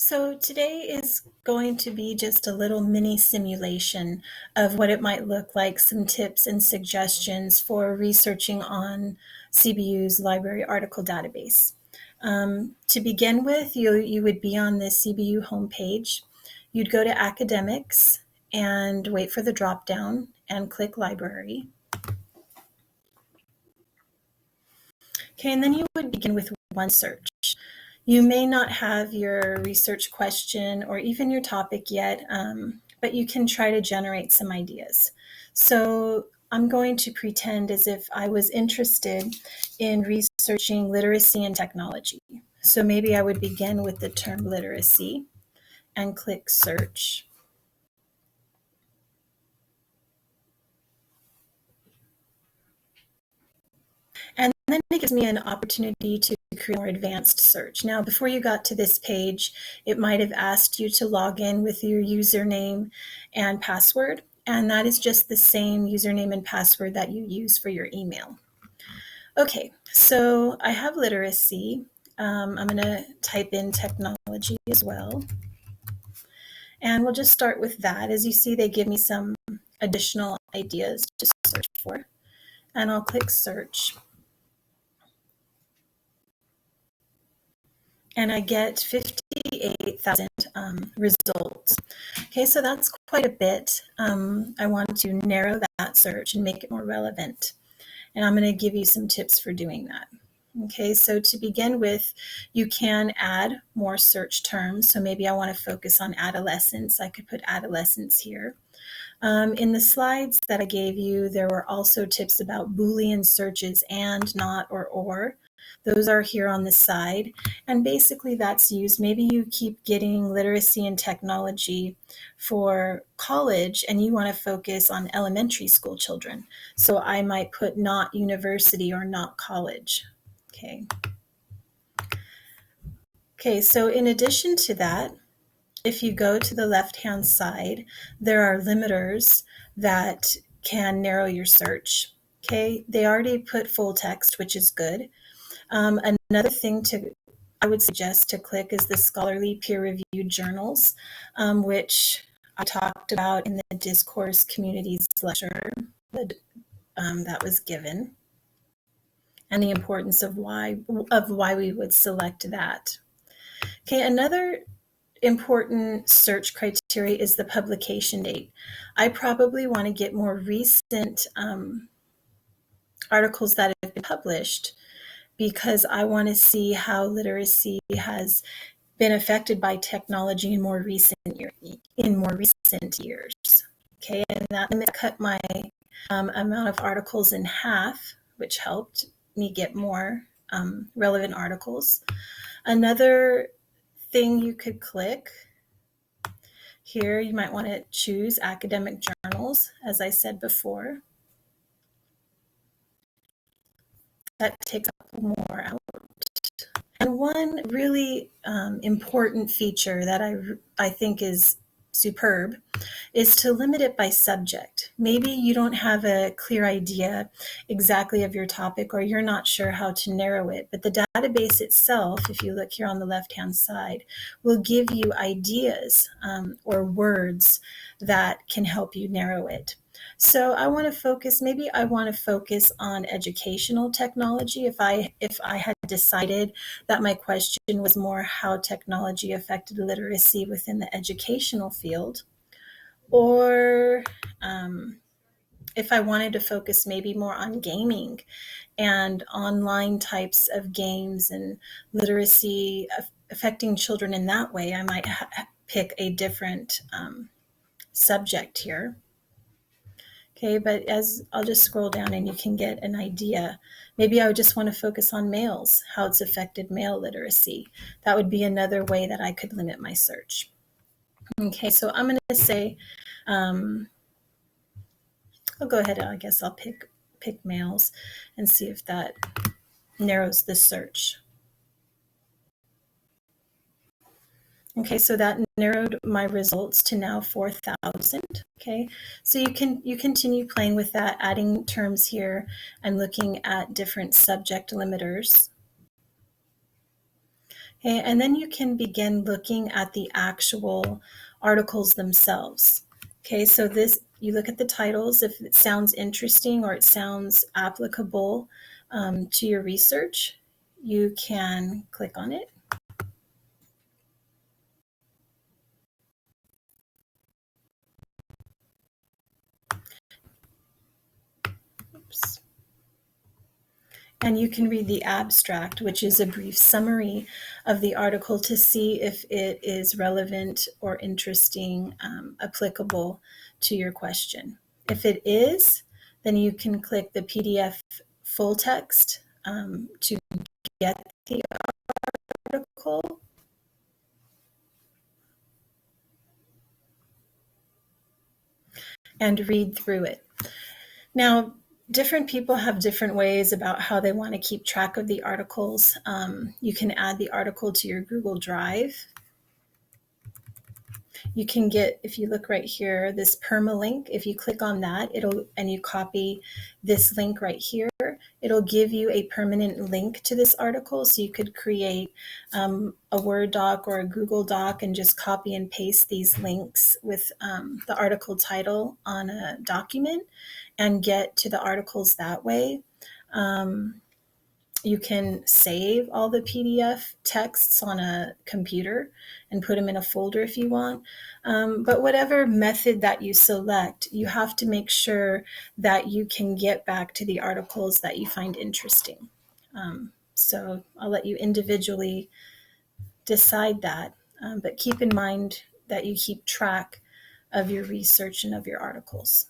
So today is going to be just a little mini simulation of what it might look like, some tips and suggestions for researching on CBU's library article database. To begin with, you would be on the CBU homepage. You'd go to Academics and wait for the drop down and click Library. Okay, and then you would begin with one search. You may not have your research question or even your topic yet, but you can try to generate some ideas. So I'm going to pretend as if I was interested in researching literacy and technology. So maybe I would begin with the term literacy and click search. And then it gives me an opportunity to create a more advanced search. Now, before you got to this page, it might have asked you to log in with your username and password, and that is just the same username and password that you use for your email. Okay, so I have literacy. I'm going to type in technology as well. And we'll just start with that. As you see, they give me some additional ideas to search for. And I'll click search. And I get 58,000 results. Okay, so that's quite a bit. I want to narrow that search and make it more relevant. And I'm going to give you some tips for doing that. Okay, so to begin with, you can add more search terms. So maybe I want to focus on adolescence. I could put adolescence here. In the slides that I gave you, there were also tips about Boolean searches and, not, or. Those are here on the side. And basically that's used, maybe you keep getting literacy and technology for college and you want to focus on elementary school children. So I might put not university or not college. Okay, so in addition to that, if you go to the left-hand side, there are limiters that can narrow your search. Okay, they already put full text, which is good. Another thing I would suggest to click is the scholarly peer-reviewed journals, which I talked about in the Discourse Communities lecture that was given, and the importance of why we would select that. Okay, another important search criteria is the publication date. I probably want to get more recent articles that have been published because I want to see how literacy has been affected by technology in more recent years. Okay, and that cut my amount of articles in half, which helped me get more relevant articles. Another thing you could click here, you might want to choose academic journals, as I said before. That takes up more out. And one really important feature that I think is superb is to limit it by subject. Maybe you don't have a clear idea exactly of your topic or you're not sure how to narrow it, but the database itself, if you look here on the left-hand side, will give you ideas or words that can help you narrow it. So I want to focus on educational technology. If I had decided that my question was more how technology affected literacy within the educational field, or if I wanted to focus maybe more on gaming and online types of games and literacy affecting children in that way, I might pick a different subject here. Okay, but as I'll just scroll down and you can get an idea. Maybe I would just want to focus on males, how it's affected male literacy. That would be another way that I could limit my search. Okay, so I'm going to say, I'll go ahead and I guess I'll pick males and see if that narrows the search. Okay, so that narrowed my results to now 4,000. Okay, so you continue playing with that, adding terms here and looking at different subject limiters. Okay, and then you can begin looking at the actual articles themselves. Okay, so this, you look at the titles. If it sounds interesting or it sounds applicable to your research, you can click on it. Oops. And you can read the abstract, which is a brief summary of the article to see if it is relevant or interesting, applicable to your question. If it is, then you can click the PDF full text to get the article. And read through it. Now, different people have different ways about how they want to keep track of the articles. You can add the article to your Google Drive. You can get, if you look right here, this permalink. If you click on that, and you copy this link right here, it'll give you a permanent link to this article. So you could create a Word doc or a Google Doc and just copy and paste these links with the article title on a document and get to the articles that way. You can save all the PDF texts on a computer and put them in a folder if you want. But whatever method that you select, you have to make sure that you can get back to the articles that you find interesting. So I'll let you individually decide that, but keep in mind that you keep track of your research and of your articles.